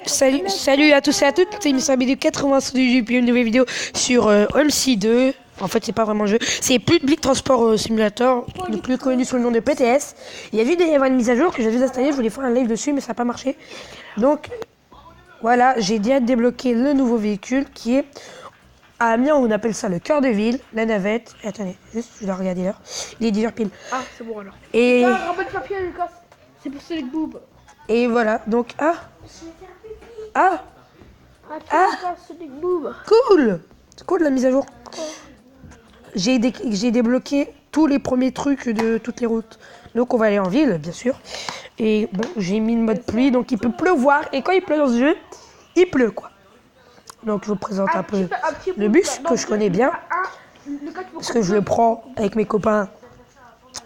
Salut à tous et à toutes, c'est Mr. BD 80 du une nouvelle vidéo sur Olsi 2. En fait, c'est pas vraiment un jeu, c'est Public Transport Simulator, le plus connu sous le nom de PTS. Il y a une mise à jour que j'avais installée, je voulais faire un live dessus, mais ça n'a pas marché. Donc voilà, j'ai déjà débloqué le nouveau véhicule qui est à Amiens, on appelle ça le cœur de ville, la navette. Et attendez, juste, je dois regarder l'heure. Il est 10h pile. Ah, c'est bon alors. Et Rappelle le papier, Lucas. C'est pour Sonic Boob. Et voilà, donc Sonic Boob. cool. C'est cool la mise à jour. J'ai débloqué tous les premiers trucs de toutes les routes. Donc on va aller en ville, bien sûr. Et bon, j'ai mis le mode pluie, donc il peut pleuvoir. Et quand il pleut dans ce jeu, il pleut quoi. Donc je vous présente un peu le bus que je connais bien. Parce que je le prends avec mes copains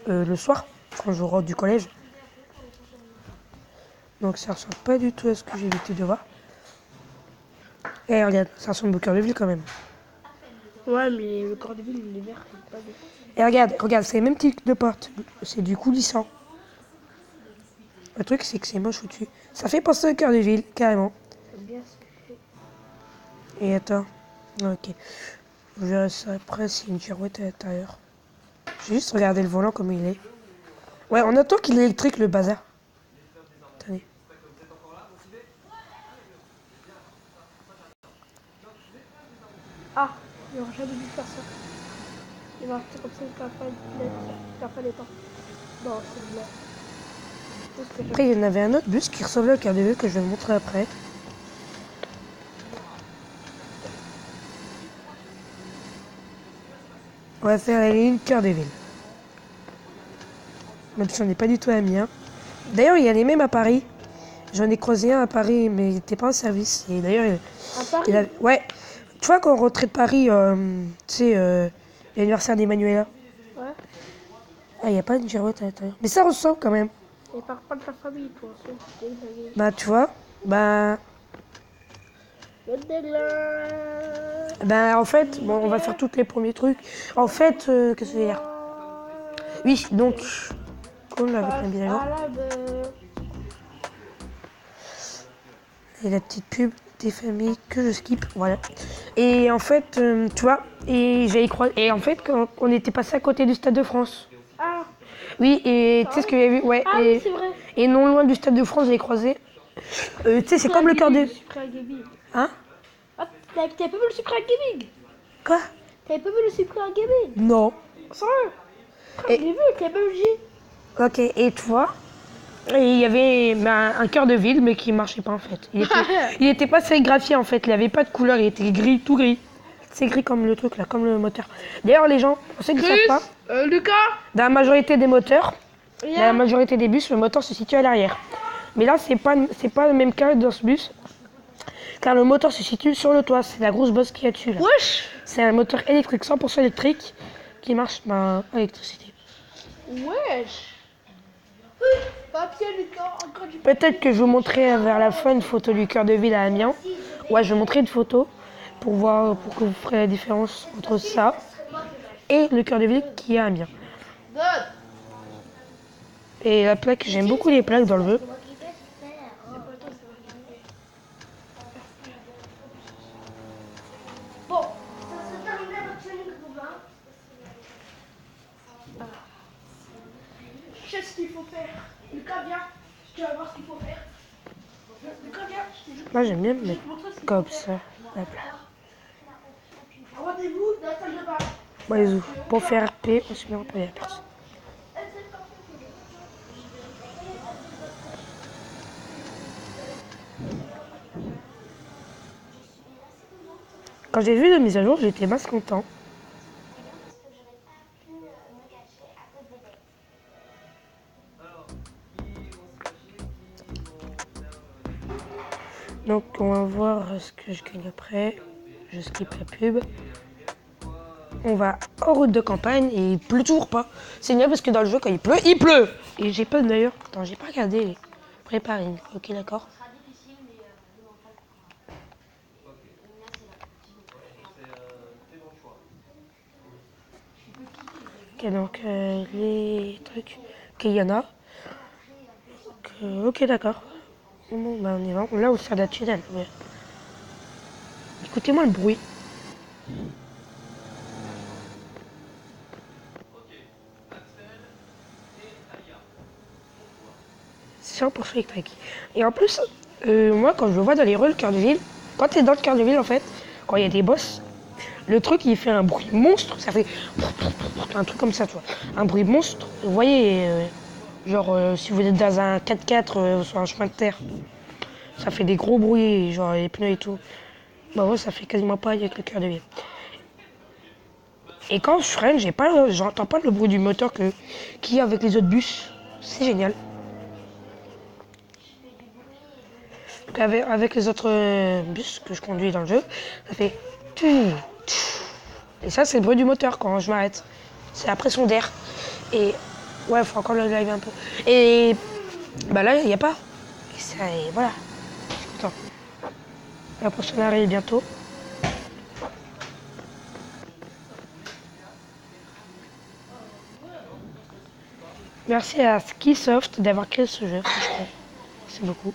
le soir, quand je rentre du collège. Donc ça ressemble pas du tout à ce que j'ai l'habitude de voir. Et regarde, ça ressemble au cœur de ville quand même. Ouais, mais le corps de ville, il est vert. Pas vert. Et regarde, c'est le même type de porte. C'est du coulissant. Le truc, c'est que c'est moche au-dessus. Ça fait penser au cœur de ville, carrément. Bien ce que je fais. Et attends. Ok. Je verrai ça après s'il y a une girouette à l'intérieur. J'ai juste regardé le volant comme il est. Ouais, on attend qu'il est électrique le bazar. Attendez. Ah, j'aurais jamais dû faire ça. Il va rester comme ça, il va pas les temps. Non, c'est blanc. Après, il y en avait un autre bus qui ressemblait au cœur de ville que je vais vous montrer après. On va faire la ligne cœur de ville. Même si on n'est pas du tout amis. D'ailleurs, il y en a les mêmes à Paris. J'en ai croisé un à Paris, mais il n'était pas en service. Et d'ailleurs, À Paris ouais. Tu vois, quand on rentrait de Paris, tu sais, l'anniversaire d'Emmanuela. Ouais. Ah, il n'y a pas de girouette à l'intérieur. Mais ça ressemble quand même. Et par pas de ta famille, toi. Bah, tu vois, bah... Ben, en fait, bon, on va faire tous les premiers trucs. En fait, qu'est-ce que je veux dire? Oui, donc, comme avec la mise à jour. Et la petite pub des familles que je skip, voilà. Et en fait, tu vois, et j'avais croisé. Et en fait, quand on était passé à côté du Stade de France. Ah. Oui, et tu sais ce que j'avais vu, ouais. Ah oui, c'est vrai. Et non loin du Stade de France, j'avais croisé. Tu sais, c'est comme le cœur de. Hein? Ah, t'avais pas vu le Super Gaming? Quoi? T'avais pas vu le Super Gaming? Non. Sérieux? Et- J'ai vu, t'avais pas vu le Ok, et tu vois, et il y avait un cœur de ville, mais qui marchait pas en fait. Il était pas sérigraphié en fait, il avait pas de couleur, il était gris, tout gris. C'est gris comme le truc là, comme le moteur. D'ailleurs, les gens, on sait qu'ils savent pas, Lucas? dans la majorité des moteurs, dans Viens. la majorité des bus, le moteur se situe à l'arrière. Mais là, c'est pas le même cas dans ce bus, car le moteur se situe sur le toit, c'est la grosse bosse qu'il y a dessus là. Wesh. C'est un moteur électrique, 100% électrique, qui marche à l'électricité. Wesh. Papier, Lucas, encore du Peut-être que je vous montrerai vers la fin une photo du cœur de ville à Amiens. Ouais, je vais vous montrer une photo pour voir, pour que vous ferez la différence entre ça et le cœur de ville qui est à Amiens. Et la plaque, j'aime beaucoup les plaques dans le jeu. Bon. Je sais ce qu'il faut faire. Lucas, viens. Tu vas voir ce qu'il faut faire. Lucas, viens. Moi, j'aime bien me mettre comme ça. La plaque. Rendez-vous dans la salle de bain. Bon, les ouf. Pour faire RP, on se met en paix à personne. Quand j'ai vu la mise à jour, j'étais masse content. Donc on va voir ce que je gagne après. Je skip la pub. On va en route de campagne et il pleut toujours pas. C'est bien parce que dans le jeu quand il pleut, il pleut. Et j'ai pas d'ailleurs. Attends, j'ai pas regardé les préparines. Ok, d'accord. Ok, donc les trucs. Ok, il y en a. Donc, Ok, d'accord. Bon, bah, on y va. Là, au stade de tunnel. Ouais. Écoutez-moi le bruit. C'est 100% électrique. Et en plus, moi, quand je le vois dans les rues, le cœur de ville, quand t'es dans le cœur de ville, en fait, quand il y a des boss, le truc, il fait un bruit monstre. Ça fait un truc comme ça, tu vois. Un bruit monstre. Vous voyez, genre, si vous êtes dans un 4x4 sur un chemin de terre, ça fait des gros bruits, genre les pneus et tout. Bah ouais, ça fait quasiment pareil avec le cœur de ville. Et quand je freine, j'entends pas le bruit du moteur qu'il y a avec les autres bus. C'est génial. Avec les autres bus que je conduis dans le jeu, ça fait... Et ça, c'est le bruit du moteur quand je m'arrête. C'est la pression d'air. Et ouais, il faut encore le live un peu. Et bah là, il n'y a pas. Et ça, et voilà. Je suis content. La prochaine arrive bientôt. Merci à Skisoft d'avoir créé ce jeu, franchement. Merci beaucoup.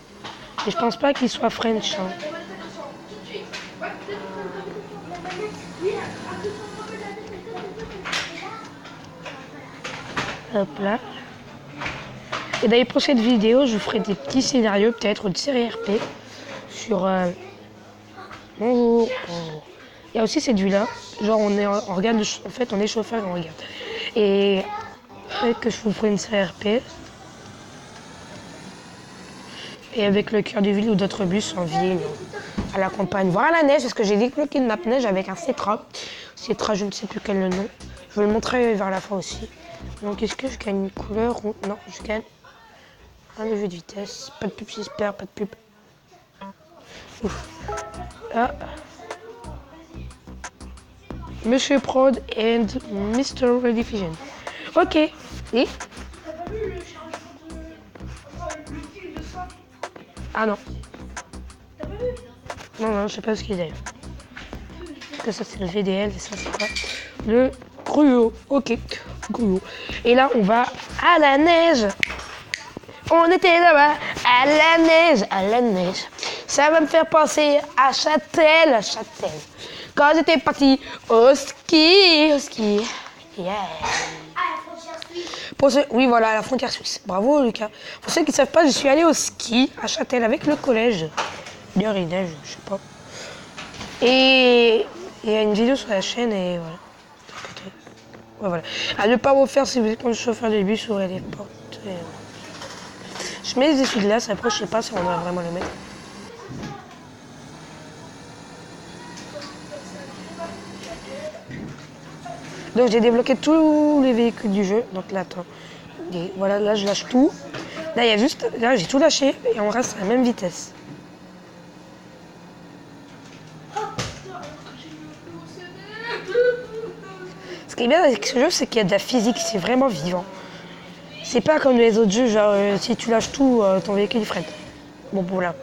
Et je pense pas qu'il soit French. Hein. Hop là. Et dans les prochaines vidéos, je vous ferai des petits scénarios, peut-être une série RP sur. Bonjour. Bonjour. Il y a aussi cette vue-là. Genre, on regarde, en fait, on est chauffeur et on regarde. Et peut-être que je vous ferai une série RP. Et avec le cœur de ville ou d'autres bus en ville, à la campagne, voir à la neige, parce que j'ai débloqué une map neige avec un Cetra. Cetra, je ne sais plus quel est le nom. Je vais le montrer vers la fin aussi. Donc, est-ce que je gagne une couleur ou... Non, je gagne un jeu de vitesse. Pas de pub, j'espère, pas de pub. Ouf. Ah. Monsieur Prod and Mr. Rediffusion. Ok. Et ah non. Non, je sais pas ce qu'il est. Parce que ça, c'est le VDL et ça, c'est pas le gruau. Ok, gruau. Et là, on va à la neige. On était là-bas, à la neige, à la neige. Ça va me faire penser à Châtel. Quand j'étais parti au ski, Yeah. Oui, voilà, la frontière suisse. Bravo, Lucas. Pour ceux qui ne savent pas, je suis allé au ski à Châtel avec le collège. D'ailleurs, il neige, je sais pas. Et il y a une vidéo sur la chaîne et voilà. Ouais, voilà. À ne pas refaire si vous êtes comme chauffeur de bus, ouvrez les portes. Et voilà. Je mets les essuie-glaces, après je sais pas si on va vraiment les mettre. Donc j'ai débloqué tous les véhicules du jeu. Donc là, attends. Et voilà, là je lâche tout. Là, il y a juste. Là, j'ai tout lâché et on reste à la même vitesse. Ce qui est bien avec ce jeu, c'est qu'il y a de la physique, c'est vraiment vivant. C'est pas comme les autres jeux, genre si tu lâches tout, ton véhicule il freine. Bon, voilà.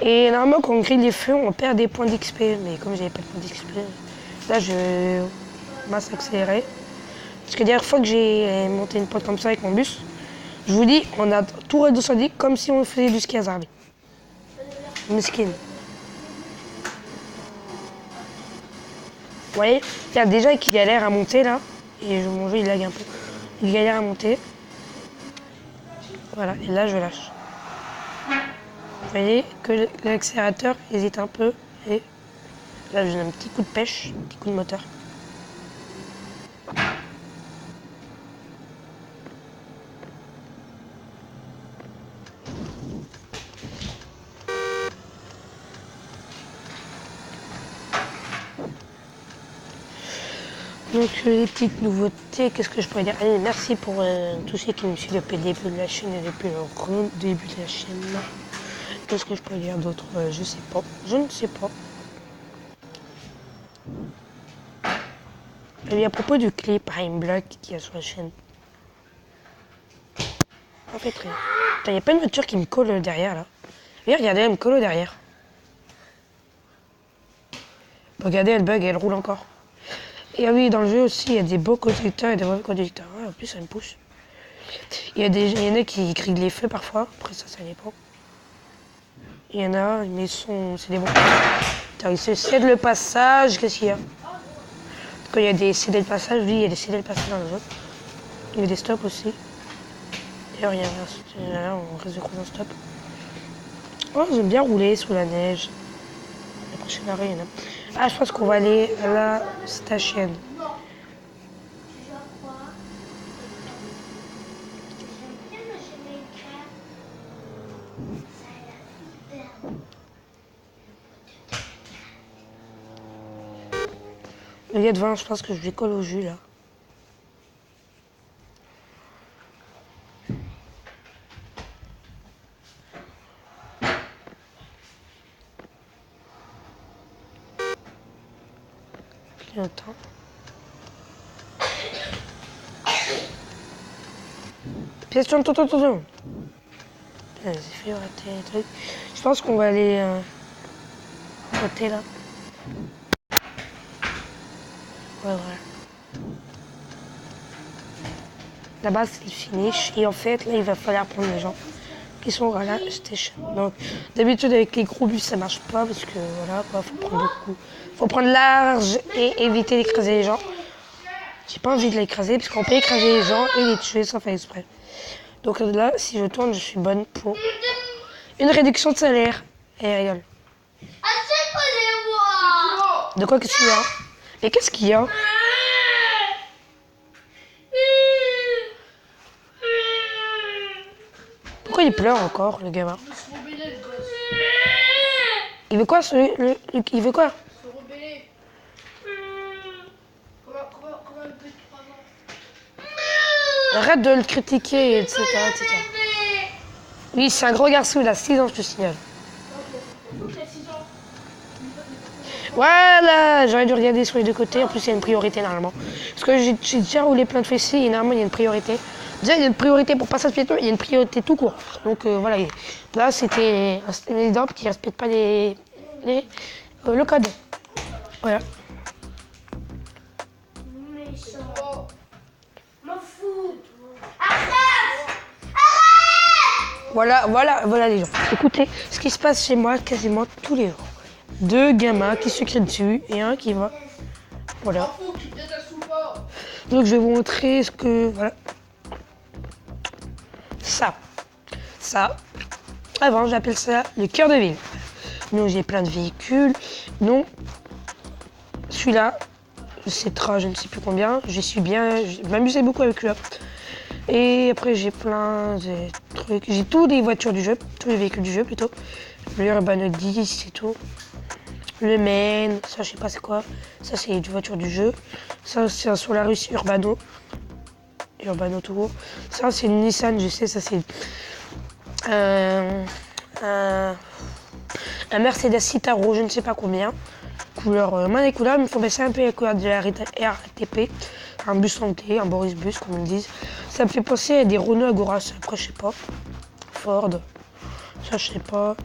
Et normalement, quand on grille les feux, on perd des points d'XP. Mais comme j'avais pas de points d'XP, là je masse accéléré. Parce que la dernière fois que j'ai monté une pointe comme ça avec mon bus, je vous dis, on a tout redescendu comme si on faisait du ski à Zarbi. Mesquine. Vous voyez, il y a déjà qui galère à monter là. Et mon jeu il lag un peu. Il galère à monter. Voilà, et là je lâche. Vous voyez que l'accélérateur hésite un peu. Et là je donne un petit coup de pêche, un petit coup de moteur. Donc les petites nouveautés, qu'est-ce que je pourrais dire? Allez, merci pour tous ceux qui me suivent depuis le début de la chaîne et depuis le début de la chaîne. Qu'est-ce que je pourrais dire d'autre? Je sais pas. Je ne sais pas. Et à propos du clip I'm Black qui est sur la chaîne. En fait, rien. Il n'y a pas une voiture qui me colle derrière là. Et regardez, elle me colle derrière. Regardez, elle bug et elle roule encore. Et ah oui, dans le jeu aussi, il y a des beaux conducteurs et des mauvais conducteurs. Ouais, en plus, ça me pousse. Il y en a qui crient les feux parfois. Après ça dépend. Il y en a, mais c'est des bons. Attends, ils se cèdent le passage. Qu'est-ce qu'il y a? Quand il y a des cédés de passage, oui, il y a des cédés de passage dans le jeu. Il y a des stops aussi. D'ailleurs, il y a là, on risque de croiser un stop. Oh, j'aime bien rouler sous la neige. La prochaine arrêt, il y en a. Ah, je pense qu'on va aller à la station. Le gars devant, je pense que je lui colle au jus là. Attends. Pièce, attends. J'ai fait rater les trucs. Je pense qu'on va aller côté là. Ouais, voilà. Là-bas, c'est le finish. Et en fait, là, il va falloir prendre les gens qui sont à la station. Donc, d'habitude, avec les gros bus, ça marche pas parce que voilà, quoi, faut prendre beaucoup. Faut prendre large et éviter d'écraser les gens. J'ai pas envie de l'écraser parce qu'on peut écraser les gens et les tuer sans faire exprès. Donc là, si je tourne, je suis bonne pour une réduction de salaire. Et rigole. De quoi qu'est-ce qu'il y a? Mais qu'est-ce qu'il y a? Pourquoi il pleure encore, le gamin? Il veut quoi, il veut quoi? Se rebeller. Comment un peu de 3 ans? Arrête de le critiquer, etc. etc. Oui, c'est un gros garçon, il a 6 ans, je te signale. Voilà, j'aurais dû regarder sur les deux côtés. En plus, il y a une priorité normalement. Parce que j'ai déjà roulé plein de fessiers et normalement, il y a une priorité. Déjà, il y a une priorité pour passage piéton, il y a une priorité tout court. Donc voilà, là, c'était les dents qui ne respectent pas le code. Voilà. Voilà les gens. Écoutez, ce qui se passe chez moi quasiment tous les jours. 2 gamins qui se crient dessus et un qui va. Voilà. Donc je vais vous montrer ce que. Voilà. Ça. Avant, j'appelle ça le cœur de ville. Donc j'ai plein de véhicules. Donc celui-là, c'est je ne sais plus combien. Je suis bien. Je m'amusais beaucoup avec lui. Et après j'ai plein de trucs. J'ai tous les voitures du jeu, tous les véhicules du jeu plutôt. Le Urbano 10, c'est tout. Le Maine, ça je sais pas c'est quoi. Ça c'est une voiture du jeu. Ça c'est un Solaris Urbano. Urbano tout court. Ça c'est une Nissan, je sais, ça c'est un Mercedes Citaro, je ne sais pas combien. Couleur, main des couleurs, mais il faut baisser un peu la couleur de la RATP. Un bus santé, un Boris Bus comme ils disent. Ça me fait penser à des Renault Agora, après je sais pas. Ford. Ça je sais pas.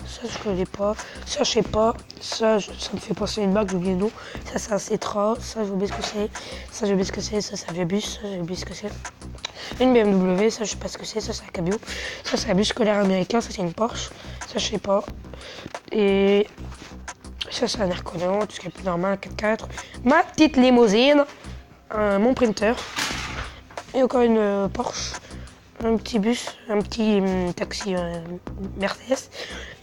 Ça je connais pas. Ça je sais pas. Ça me fait penser à une marque, j'ai oublié le nom. Ça c'est un Cetra. Ça j'ai oublié ce que c'est. Ça j'ai oublié ce que c'est. Ça c'est un vieux bus. Ça j'ai oublié ce que c'est. Une BMW. Ça je sais pas ce que c'est. Ça c'est un cabrio. Ça c'est un bus scolaire américain. Ça c'est une Porsche. Ça je sais pas. Et ça c'est un air collant. Tout ce qui est plus normal. 4x4. Ma petite limousine. Mon printer. Et encore une Porsche. Un petit bus, un petit taxi Mercedes,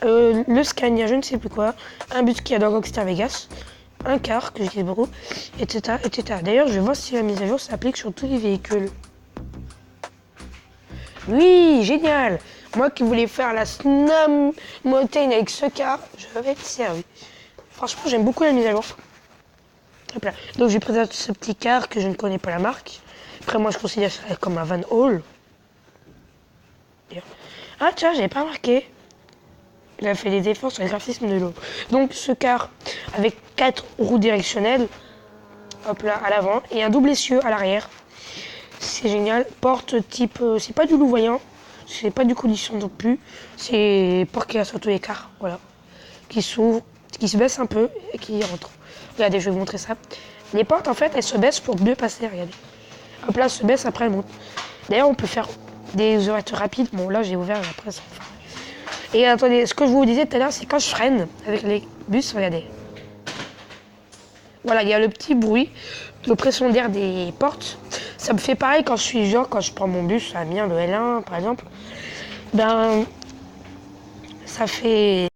le Scania, je ne sais plus quoi, un bus qui a dans Rockstar Vegas, un car que j'utilise beaucoup, etc. etc. D'ailleurs, je vais voir si la mise à jour s'applique sur tous les véhicules. Oui, génial! Moi qui voulais faire la Snow Mountain avec ce car, je vais être servi. Franchement, j'aime beaucoup la mise à jour. Hop là. Donc, je présente ce petit car que je ne connais pas la marque. Après, moi, je considère ça comme un Van Hall. Ah tiens, j'avais pas remarqué. Il a fait des efforts sur le graphisme de l'eau. Donc ce car avec 4 roues directionnelles, hop là, à l'avant, et un double essieu à l'arrière. C'est génial. Porte type, c'est pas du louvoyant, c'est pas du condition non plus. C'est porte qui a sur tous les cars, voilà. Qui s'ouvre, qui se baisse un peu et qui rentre. Regardez, je vais vous montrer ça. Les portes en fait, elles se baissent pour mieux passer, regardez. Hop là, elles se baissent, après elles montent. D'ailleurs, on peut faire des ouvertures rapides. Bon, là, j'ai ouvert après ça. Et attendez, ce que je vous disais tout à l'heure, c'est quand je freine avec les bus, regardez. Voilà, il y a le petit bruit de pression d'air des portes. Ça me fait pareil quand quand je prends mon bus, le mien, le L1 par exemple. Ben, ça fait